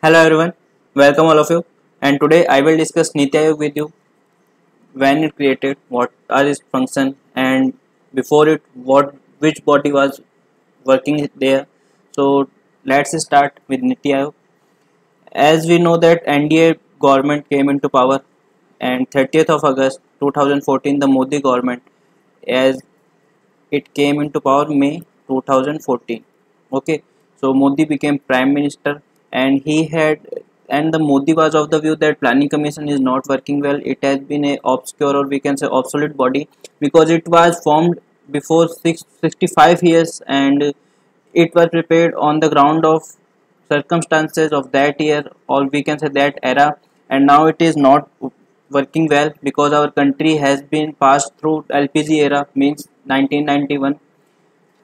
Hello everyone, welcome all of you. And today I will discuss Niti Aayog with you. When it created, what are its function, and before it, which body was working there. So let's start with Niti Aayog. As we know that NDA government came into power, and 30th of August 2014, the Modi government, as it came into power May 2014. Okay, so Modi became prime minister, and he had and the Modi was of the view that planning commission is not working well. It has been a obscure, or we can say obsolete body, because it was formed before 65 years, and it was prepared on the ground of circumstances of that year, or we can say that era, and now it is not working well because our country has been passed through LPG era, means 1991,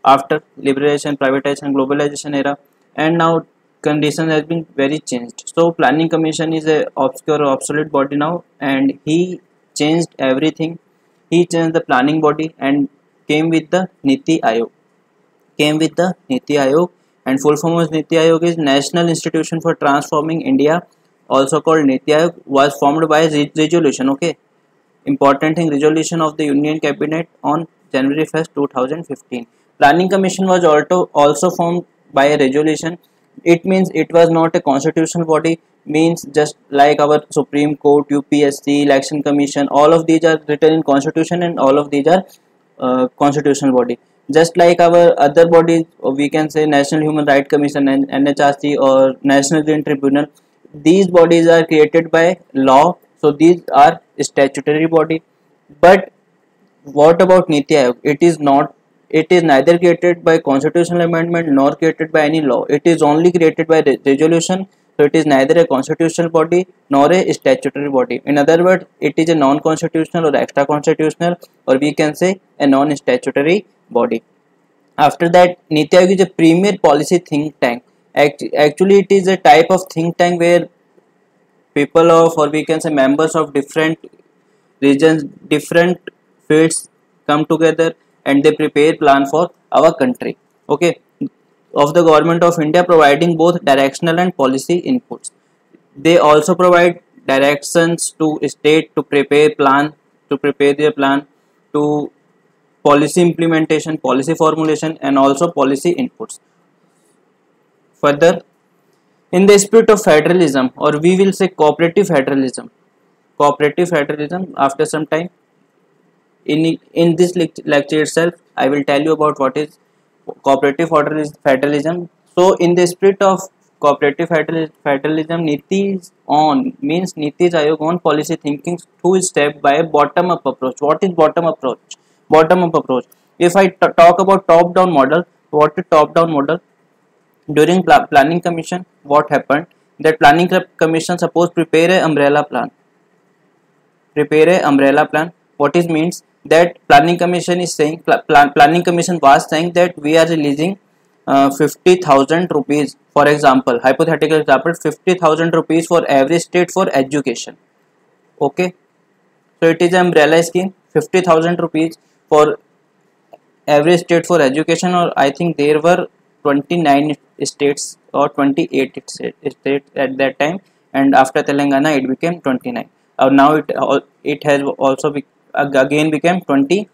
after liberation, privatization, globalization era, and now condition has been very changed. So planning commission is a obscure or obsolete body now, and he changed everything. He changed the planning body and came with the Niti Aayog. And full form of Niti Aayog is National Institution for Transforming India, also called Niti Aayog, was formed by resolution. Okay, important thing, resolution of the Union Cabinet on January 1st, 2015. Planning Commission was also formed by a resolution. It means it was not a constitutional body, means just like our Supreme Court, UPSC, Election Commission, all of these are written in constitution, and all of these are constitutional body. Just like our other bodies, we can say National Human Rights Commission and NHRC or National Green Tribunal. These bodies are created by law, so these are statutory body. But what about Niti Aayog? It is not. It is neither created by constitutional amendment nor created by any law. It is only created by resolution. So it is neither a constitutional body nor a statutory body. In other words, it is a non-constitutional or extra-constitutional, or we can say a non-statutory body. After that, Niti Aayog is a premier policy think tank. Actually, it is a type of think tank where people of, or we can say members of different regions, different fields come together, and they prepare plan for our country. Okay, of the government of India, providing both directional and policy inputs. They also provide directions to state to prepare their plan, to policy implementation, policy formulation, and also policy inputs. Further, in the spirit of federalism, or we will say cooperative federalism, after some time, in this lecture itself, I will tell you about what is cooperative federalism. So in the spirit of cooperative federalism, Niti's on means Niti Aayog on policy thinking two step by a bottom up approach. What is bottom approach? Bottom up approach. If I talk about top down model, what is top down model? During planning commission, what happened? That planning commission suppose prepare a umbrella plan. What is means that planning commission is saying, planning commission was saying that we are releasing 50,000 rupees, for example, hypothetical example, 50,000 rupees for every state for education. Okay, so it is an umbrella scheme, 50,000 rupees for every state for education, or I think there were 29 states or 28 states at that time, and after Telangana it became 29. Now it has also again became 28.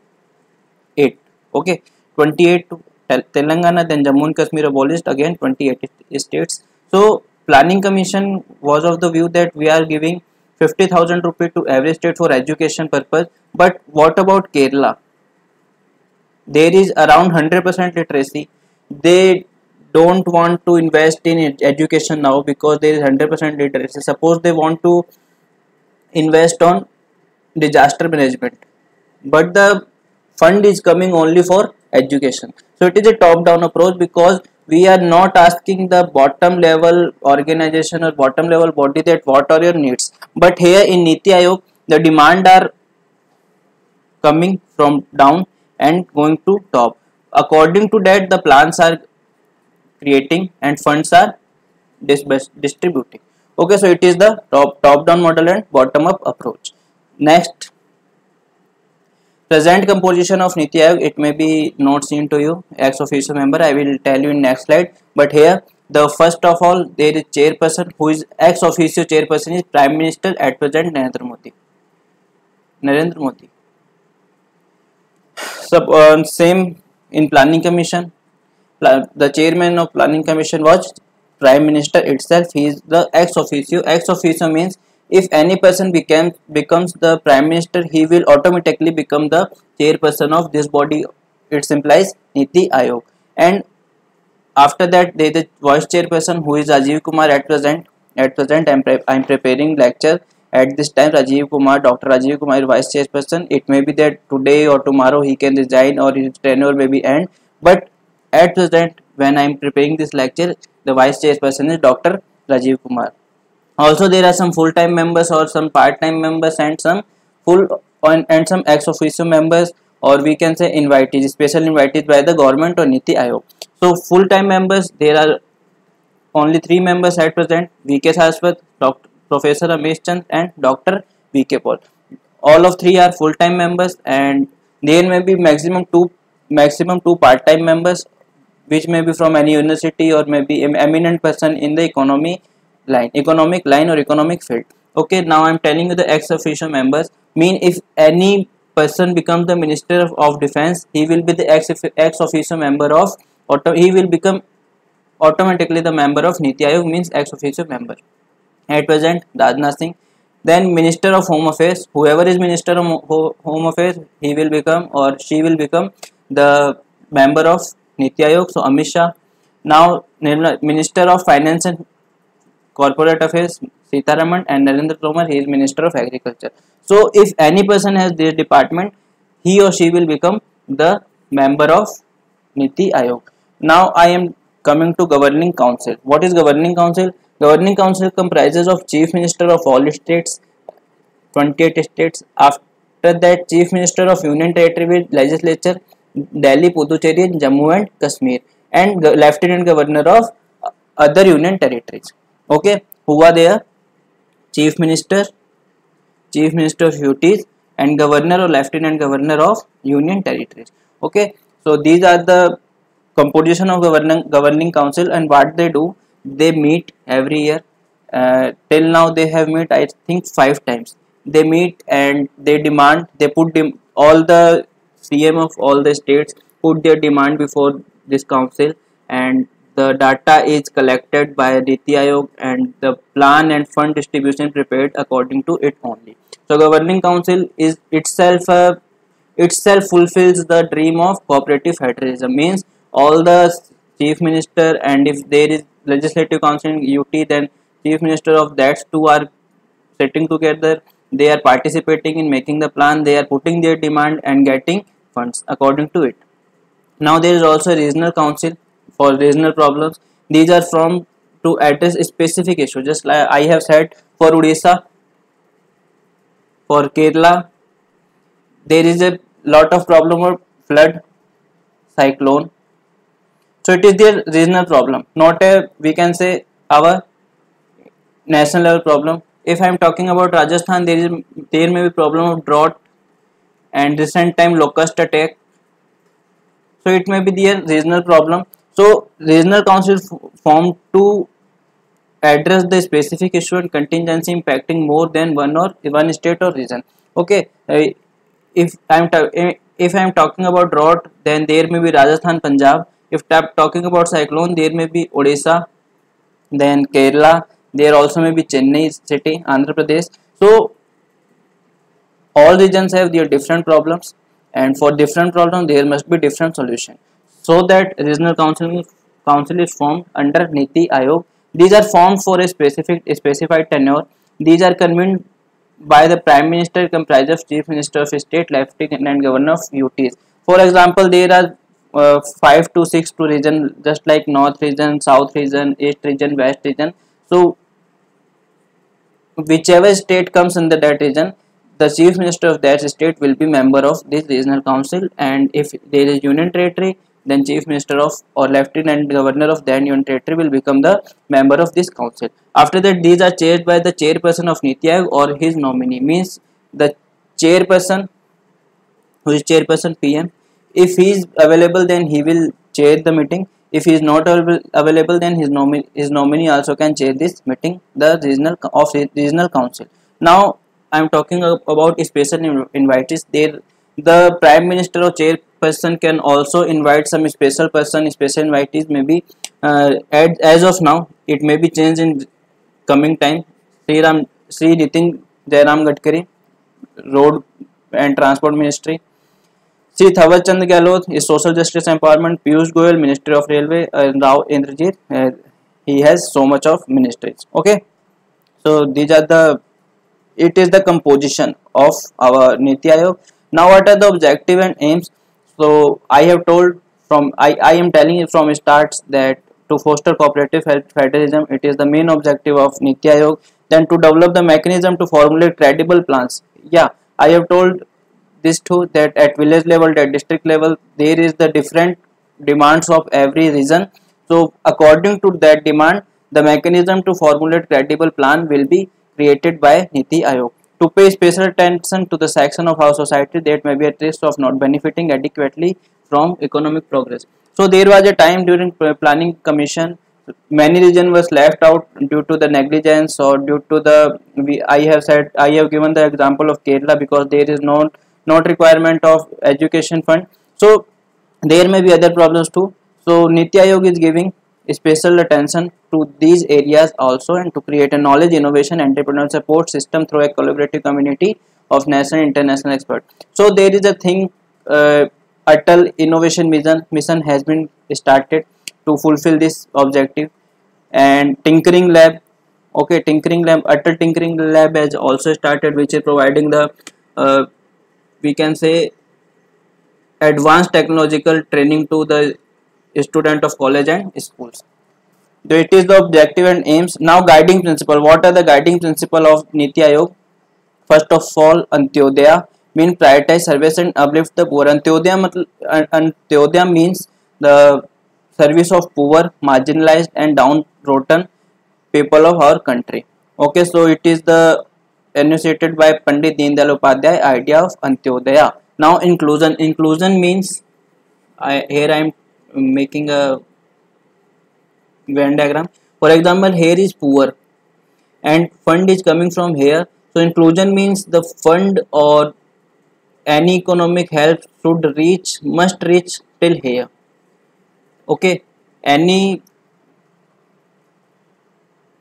Okay, 28 to Telangana, then Jammu and Kashmir abolished, again 28 states. So planning commission was of the view that we are giving 50,000 rupees to every state for education purpose. But what about Kerala? There is around 100% literacy. They don't want to invest in education now because there is 100% literacy. Suppose they want to invest on disaster management, but the fund is coming only for education. So it is a top down approach, because we are not asking the bottom level organization or bottom level body that what are your needs, but here in Niti Aayog the demand are coming from down and going to top. According to that, the plans are creating and funds are distributing. Okay, so it is the top down model and bottom up approach. Next, present composition of Niti Aayog, it may be not seen to you ex officio member, I will tell you in next slide. But here The first of all, there is chairperson, who is ex officio chairperson is Prime Minister at present Narendra Modi. Same in Planning Commission. The chairman of Planning Commission was Prime Minister itself. He is the ex officio. Ex officio means if any person becomes the Prime Minister, he will automatically become the chairperson of this body. It implies Niti Aayog. And after that, there is the vice chairperson, who is Rajiv Kumar at present. I am preparing lecture at this time. Dr. Rajiv Kumar is vice chairperson. It may be that today or tomorrow he can resign or his tenure may be end. But at present, when I am preparing this lecture, the vice chairperson is Dr. Rajiv Kumar. Also, there are some full-time members or some part-time members and some some ex-officio members, or we can say invitees, special invitees by the government or Niti Aayog. So, full-time members, there are only 3 members at present: V.K. Saraswat, Professor Ramesh Chand, and Dr. V.K. Paul. All of 3 are full-time members, and there may be maximum two part-time members, which may be from any university or maybe an eminent person in the economic line or economic field. Okay, now I am telling you the ex officio members. Mean if any person becomes the Minister of Defense, he will be the ex officio member of, he will become automatically the member of Niti Aayog, means ex officio member. At present, Rajnath Singh. Then Minister of Home Affairs, whoever is Minister of Home Affairs, he will become or she will become the member of Niti Aayog. So Amit Shah. Now Minister of Finance and Corporate Affairs, Sitaraman, and Narendra Tomar, he is Minister of Agriculture. So if any person has this department, he or she will become the member of Niti Aayog. Now I am coming to Governing Council. What is Governing Council? Governing Council comprises of Chief Minister of all states, 28 states. After that, Chief Minister of Union Territory with Legislature, Delhi, Puducherry, Jammu and Kashmir, and Lieutenant Governor of other Union Territories. Okay, who are there? Chief Minister of UTs, and Governor or Lieutenant Governor of Union Territories. Okay, so these are the composition of Governing Council, and what they do, they meet every year. Till now they have met, I think, 5 times. They meet and they demand, all the CM of all the states put their demand before this council, and the data is collected by Niti Aayog and the plan and fund distribution prepared according to it only. So Governing Council is itself fulfills the dream of cooperative federalism. Means all the Chief Minister, and if there is Legislative Council in UT, then Chief Minister of that two are sitting together. They are participating in making the plan. They are putting their demand and getting funds according to it. Now there is also a regional council for regional problems. These are from to address a specific issue. Just like I have said, for Odisha, for Kerala, there is a lot of problem of flood, cyclone. So it is their regional problem, not a, we can say, our national level problem. If I am talking about Rajasthan, there may be problem of drought and recent time locust attack. So it may be their regional problem. So regional council formed to address the specific issue and contingency impacting more than one state or region. Okay, if I am talking about drought, then there may be Rajasthan, Punjab. If I am talking about cyclone, there may be Odisha, then Kerala. There also may be Chennai city, Andhra Pradesh. So all regions have their different problems, and for different problems there must be different solution. So that regional council is formed under Niti Aayog. These are formed for a specified tenure. These are convened by the Prime Minister, comprised of Chief Minister of State, Lieutenant Governor of UTs. For example, there are 5 to 6 to region, just like North region, South region, East region, West region. So whichever state comes under that region, the Chief Minister of that state will be member of this regional council, and if there is Union Territory, then Chief Minister of or Lieutenant Governor of that Union Territory will become the member of this council. After that, these are chaired by the chairperson of Niti Aayog or his nominee. Means the chairperson, who is chairperson PM, if he is available, then he will chair the meeting. If he is not available, then his nominee also can chair this meeting, the regional council. Now I am talking about special invitees. There, the prime minister or chairperson can also invite some special person, special invitees. Maybe as of now, it may be changed in coming time. Sri Nitin Jairam Gadkari, Road and Transport Ministry. Sri Thawar Chand Gehlot is Social Justice Empowerment. Piyush Goyal, Ministry of Railway. Rao Indrajit, he has so much of ministries. Okay, so these are the. It is the composition of our Niti Aayog. Now, what are the objective and aims? So I have told I am telling you from starts that to foster cooperative federalism, it is the main objective of Niti Aayog. Then to develop the mechanism to formulate credible plans. Yeah, I have told this too, that at village level, at district level, there is the different demands of every region. So according to that demand, the mechanism to formulate credible plan will be created by Niti Aayog. To pay special attention to the section of our society that may be at risk of not benefiting adequately from economic progress. So there was a time during planning commission, many regions was left out due to the negligence or due to the, I have given the example of Kerala, because there is not requirement of education fund. So there may be other problems too. So Niti Aayog is giving special attention to these areas also, and to create a knowledge, innovation, entrepreneurial support system through a collaborative community of national and international experts. So there is a thing, Atal Innovation Mission has been started to fulfill this objective, and Tinkering Lab. Okay, Tinkering Lab, Atal Tinkering Lab has also started, which is providing the we can say advanced technological training to the student of college and schools. So it is the objective and aims. Now guiding principle. What are the guiding principle of Niti Aayog? First of all, Antyodaya means prioritize service and uplift the poor. Antyodaya means the service of poor, marginalized and downtrodden people of our country. Okay, so it is the enunciated by Pandit Deendayal Upadhyay idea of Antyodaya. Now inclusion. Inclusion means, here I am making a Venn diagram. For example, here is poor and fund is coming from here. So inclusion means the fund or any economic help must reach till here. Okay, any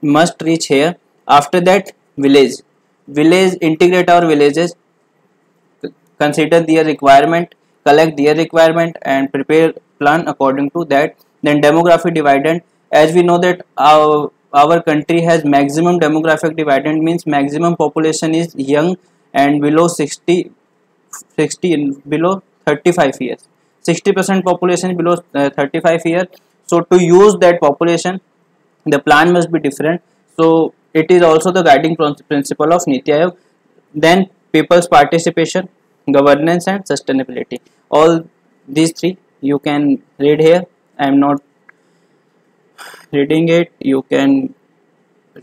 must reach here. After that, village integrate our villages, consider their requirement, collect their requirement and prepare plan according to that. Then demographic dividend, as we know that our country has maximum demographic dividend, means maximum population is young and below 60 below 35 years. 60% population below 35 years. So to use that population, the plan must be different. So it is also the guiding principle of Niti Aayog. Then people's participation, governance and sustainability. All these three you can read here. I am not reading it, you can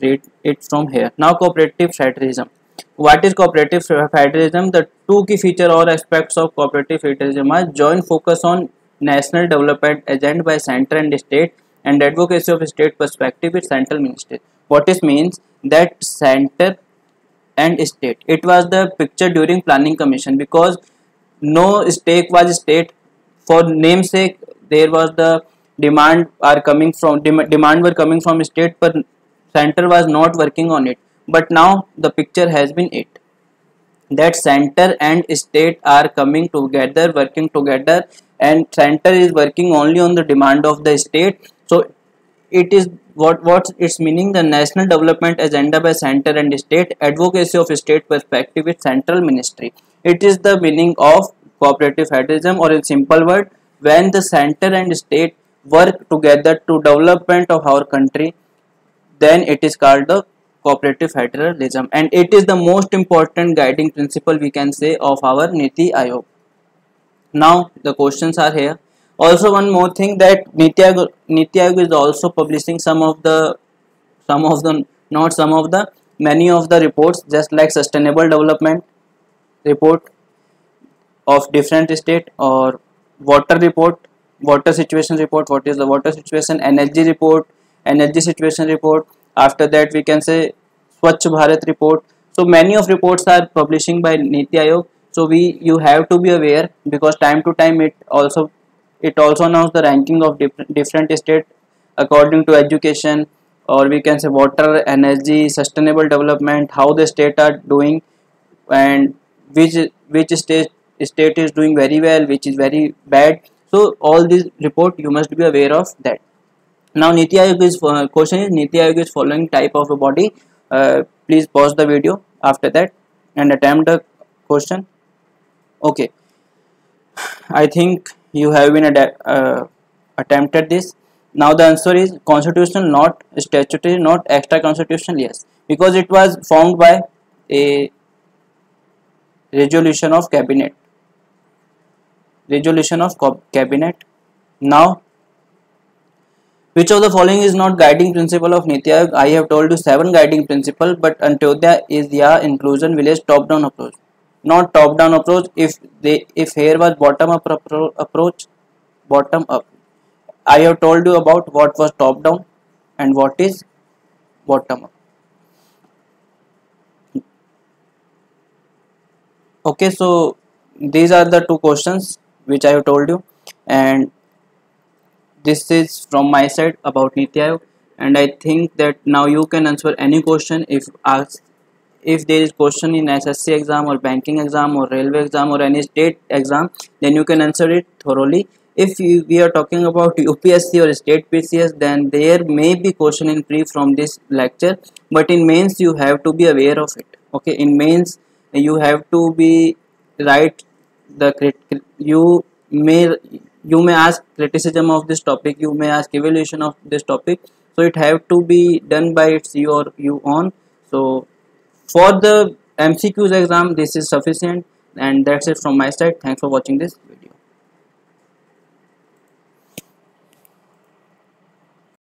read it from here. Now cooperative federalism. What is cooperative federalism? The two key feature or aspects of cooperative federalism are joint focus on national development agenda by center and state, and advocacy of state perspective with central ministry. What it means that center and state, it was the picture during planning commission, because no stake was state. For namesake, there was the demand were coming from state, but center was not working on it. But now the picture has been it, that center and state are coming together, working together, and center is working only on the demand of the state. So it is what's its meaning, the national development agenda by center and state, advocacy of state perspective with central ministry. It is the meaning of cooperative federalism, or in simple word, when the center and state work together to development of our country, then it is called the cooperative federalism, and it is the most important guiding principle, we can say, of our Niti Aayog. Now the questions are here. Also one more thing, that Niti Aayog is also publishing many of the reports, just like sustainable development report of different state, or water report, water situation report. What is the water situation? Energy report, energy situation report. After that we can say Swachh Bharat report. So many of reports are publishing by Niti Aayog. So you have to be aware, because time to time it also announce the ranking of different state according to education, or we can say water, energy, sustainable development, how the state are doing, and which state is doing very well, which is very bad. So all these report you must be aware of that. Now Niti Aayog is question is, Niti Aayog is following type of a body. Please pause the video after that and attempt the question. Okay, I think you have been attempted this. Now the answer is constitutional, not statutory, not extra constitutional. Yes, because it was formed by a resolution of cabinet. Resolution of cabinet. Now, which of the following is not guiding principle of Niti Aayog? I have told you 7 guiding principle, but Antyodaya is the inclusion village top down approach, not top down approach. If here was bottom up approach, bottom up. I have told you about what was top down and what is bottom up. Okay, so these are the 2 questions which I have told you, and this is from my side about Niti Aayog. And I think that now you can answer any question if asked. If there is question in SSC exam or banking exam or railway exam or any state exam, then you can answer it thoroughly. If we are talking about UPSC or state PCS, then there may be question in pre from this lecture, but in mains you have to be aware of it. Okay, in mains you have to be right. You may ask criticism of this topic, you may ask evaluation of this topic, so it have to be done by its you own. So for the MCQs exam this is sufficient, and that's it from my side. Thanks for watching this video.